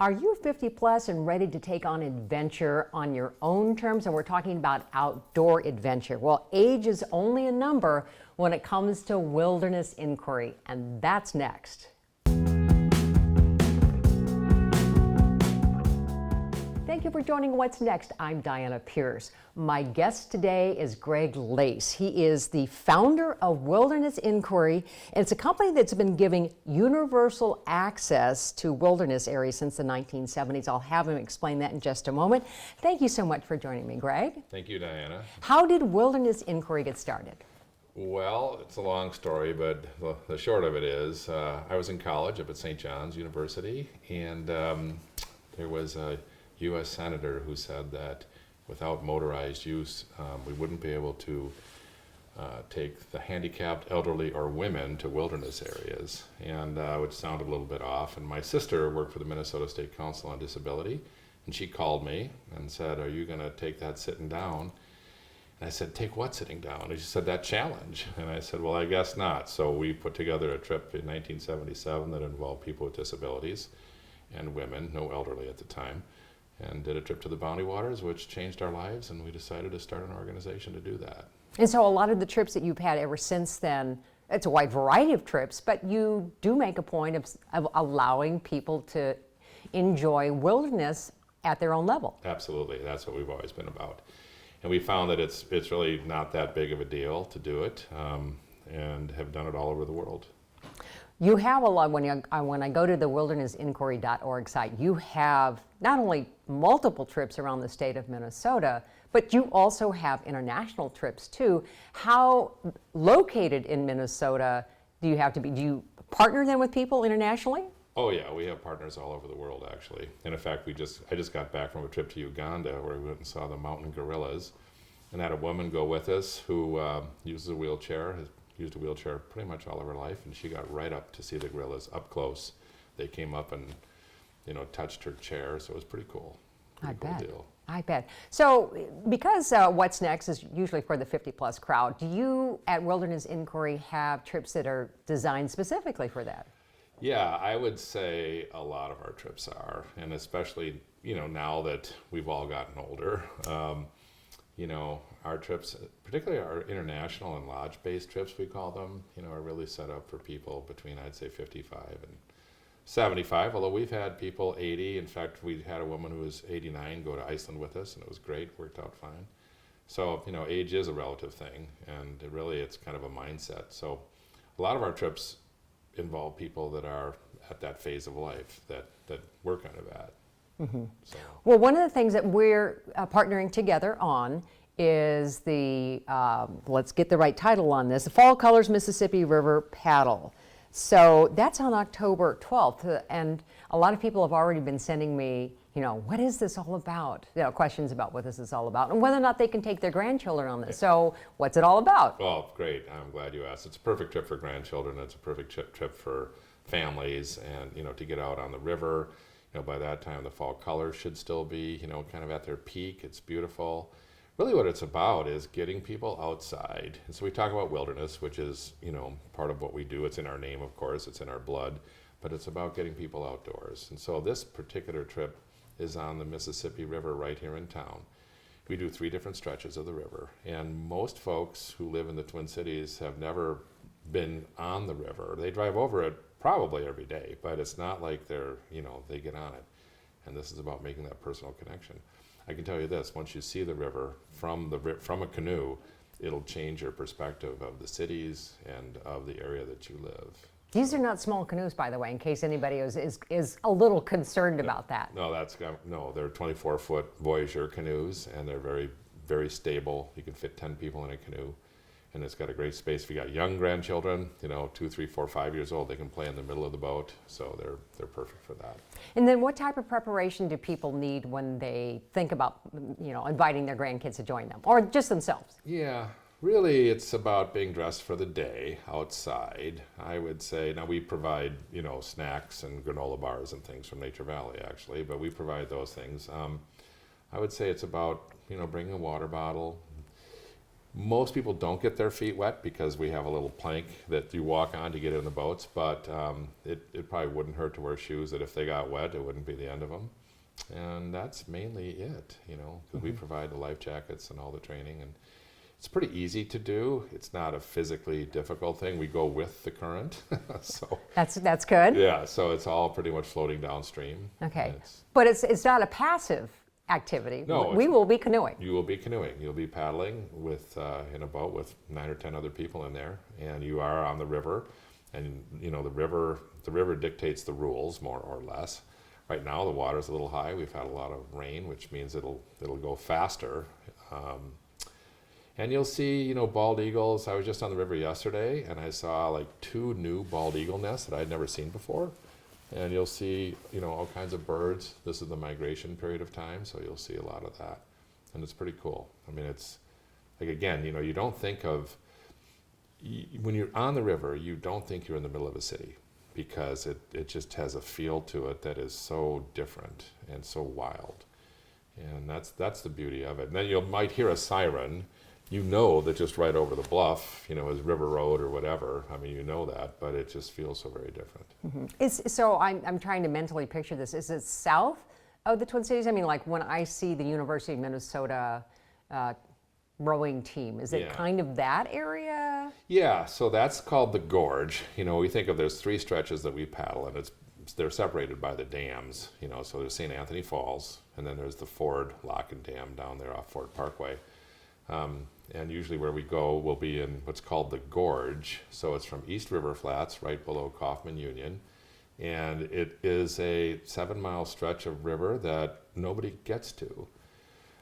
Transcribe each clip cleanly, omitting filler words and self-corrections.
Are you 50 plus and ready to take on adventure on your own terms? And we're talking about outdoor adventure. Well, age is only a number when it comes to wilderness inquiry, and that's next. Thank you for joining What's Next. I'm Diana Pierce. My guest today is Greg Lace. He is the founder of Wilderness Inquiry, and it's a company that's been giving universal access to wilderness areas since the 1970s. I'll have him explain that in just a moment. Thank you so much for joining me, Greg. Thank you, Diana. How did Wilderness Inquiry get started? Well, it's a long story, but the short of it is I was in college up at St. John's University, and there was a U.S. Senator who said that without motorized use, we wouldn't be able to take the handicapped, elderly, or women to wilderness areas, and which sounded a little bit off. And my sister worked for the Minnesota State Council on Disability, and she called me and said, "Are you going to take that sitting down?" And I said, "Take what sitting down?" And she said, "That challenge." And I said, "Well, I guess not." So we put together a trip in 1977 that involved people with disabilities and women, no elderly at the time, and did a trip to the Boundary Waters, which changed our lives, and we decided to start an organization to do that. And so a lot of the trips that you've had ever since then, it's a wide variety of trips, but you do make a point of allowing people to enjoy wilderness at their own level. Absolutely, that's what we've always been about. And we found that it's really not that big of a deal to do it, and have done it all over the world. You have a lot, when I go to the wildernessinquiry.org site, you have not only multiple trips around the state of Minnesota, but you also have international trips too. How located in Minnesota do you have to be? Do you partner then with people internationally? Oh yeah, we have partners all over the world actually. And in fact, I just got back from a trip to Uganda where we went and saw the mountain gorillas, and had a woman go with us who uses a wheelchair, has used a wheelchair pretty much all of her life, and she got right up to see the gorillas up close. They came up and touched her chair, so it was pretty cool. I Cool bet. deal. I bet. So because What's Next is usually for the 50 plus crowd, do you at Wilderness Inquiry have trips that are designed specifically for that? Yeah, I would say a lot of our trips are, and especially now that we've all gotten older. Our trips, particularly our international and lodge-based trips, we call them, are really set up for people between, I'd say, 55 and 75, although we've had people 80. In fact, we had a woman who was 89 go to Iceland with us, and it was great, worked out fine. So, age is a relative thing, and it's kind of a mindset. So a lot of our trips involve people that are at that phase of life that we're kind of at. Mm-hmm. So. Well, one of the things that we're partnering together on is the, let's get the right title on this, the Fall Colors Mississippi River Paddle. So that's on October 12th, and a lot of people have already been sending me, what is this all about? Questions about what this is all about, and whether or not they can take their grandchildren on this. So what's it all about? Well, great. I'm glad you asked. It's a perfect trip for grandchildren. It's a perfect trip for families, and to get out on the river. By that time, the fall colors should still be, kind of at their peak. It's beautiful. Really what it's about is getting people outside. And so we talk about wilderness, which is, part of what we do. It's in our name, of course. It's in our blood. But it's about getting people outdoors. And so this particular trip is on the Mississippi River right here in town. We do 3 different stretches of the river. And most folks who live in the Twin Cities have never been on the river. They drive over it probably every day, but it's not like they get on it. And this is about making that personal connection. I can tell you this, once you see the river from a canoe, it'll change your perspective of the cities and of the area that you live. These are not small canoes, by the way, in case anybody is a little concerned about that. No, they're 24-foot Voyager canoes, and they're very, very stable. You can fit 10 people in a canoe, and it's got a great space. If you got young grandchildren, 2, 3, 4, 5 years old, they can play in the middle of the boat, so they're perfect for that. And then what type of preparation do people need when they think about, inviting their grandkids to join them, or just themselves? Yeah, really it's about being dressed for the day outside. I would say, now we provide, snacks and granola bars and things from Nature Valley actually, but we provide those things. I would say it's about, bringing a water bottle, Most people don't get their feet wet because we have a little plank that you walk on to get in the boats, but it probably wouldn't hurt to wear shoes that if they got wet, it wouldn't be the end of them. And that's mainly it, you know, because we provide the life jackets and all the training, and it's pretty easy to do. It's not a physically difficult thing. We go with the current, so That's good. yeah, so it's all pretty much floating downstream. Okay, And it's- but it's not a passive activity. No, We it's- will be canoeing. You will be canoeing. You'll be paddling with in a boat with 9 or 10 other people in there, and you are on the river. And you know the river dictates the rules more or less. Right now the water's a little high. We've had a lot of rain, which means it'll go faster. And you'll see, you know, bald eagles. I was just on the river yesterday, and I saw like 2 new bald eagle nests that I'd never seen before. And you'll see, you know, all kinds of birds. This is the migration period of time, so you'll see a lot of that. And it's pretty cool. I mean, it's, like, again, you know, you don't think of, when you're on the river, you don't think you're in the middle of a city, because it just has a feel to it that is so different and so wild. And that's the beauty of it. And then you might hear a siren. You know that just right over the bluff, you know, is River Road or whatever. I mean, you know that, but it just feels so very different. So I'm trying to mentally picture this. Is it south of the Twin Cities? I mean, like when I see the University of Minnesota rowing team, is it Yeah. kind of that area? Yeah, so that's called the gorge. You know, we think of there's 3 stretches that we paddle, and they're separated by the dams. You know, so there's St. Anthony Falls, and then there's the Ford Lock and Dam down there off Ford Parkway. And usually where we go will be in what's called the gorge. So it's from East River Flats, right below Kaufman Union. And it is a 7-mile stretch of river that nobody gets to.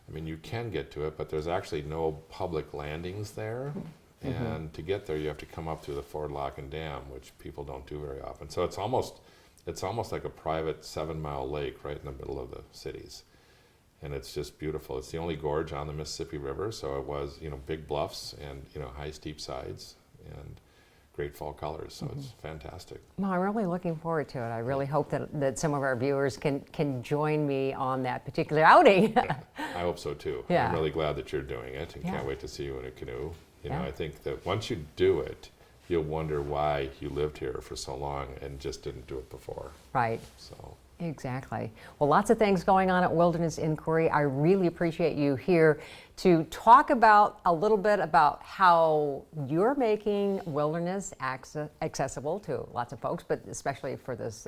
I mean, you can get to it, but there's actually no public landings there. And to get there, you have to come up through the Ford Lock and Dam, which people don't do very often. So it's almost like a private 7-mile lake right in the middle of the cities. And it's just beautiful. It's the only gorge on the Mississippi River, so it was, you know, big bluffs and, you know, high steep sides and great fall colors. So it's fantastic. Well, I'm really looking forward to it. I really hope that some of our viewers can join me on that particular outing. I hope so too. Yeah. I'm really glad that you're doing it, and Yeah. can't wait to see you in a canoe. You know, Yeah. I think that once you do it, you'll wonder why you lived here for so long and just didn't do it before. Right. So. Exactly. Well, lots of things going on at Wilderness Inquiry. I really appreciate you here to talk about a little bit about how you're making wilderness accessible to lots of folks, but especially for this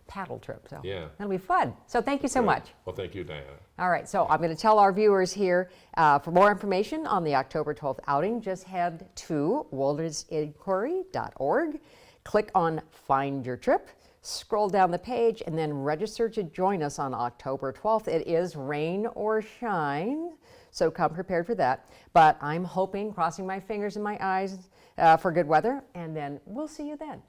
paddle trip. So Yeah. that'll be fun. So thank you so Good. much. Well, thank you, Diana. All right, so I'm going to tell our viewers here, for more information on the October 12th outing, just head to wildernessinquiry.org, click on Find Your Trip, scroll down the page, and then register to join us on October 12th. It is rain or shine, so come prepared for that. But I'm hoping, crossing my fingers and my eyes, for good weather, and then we'll see you then.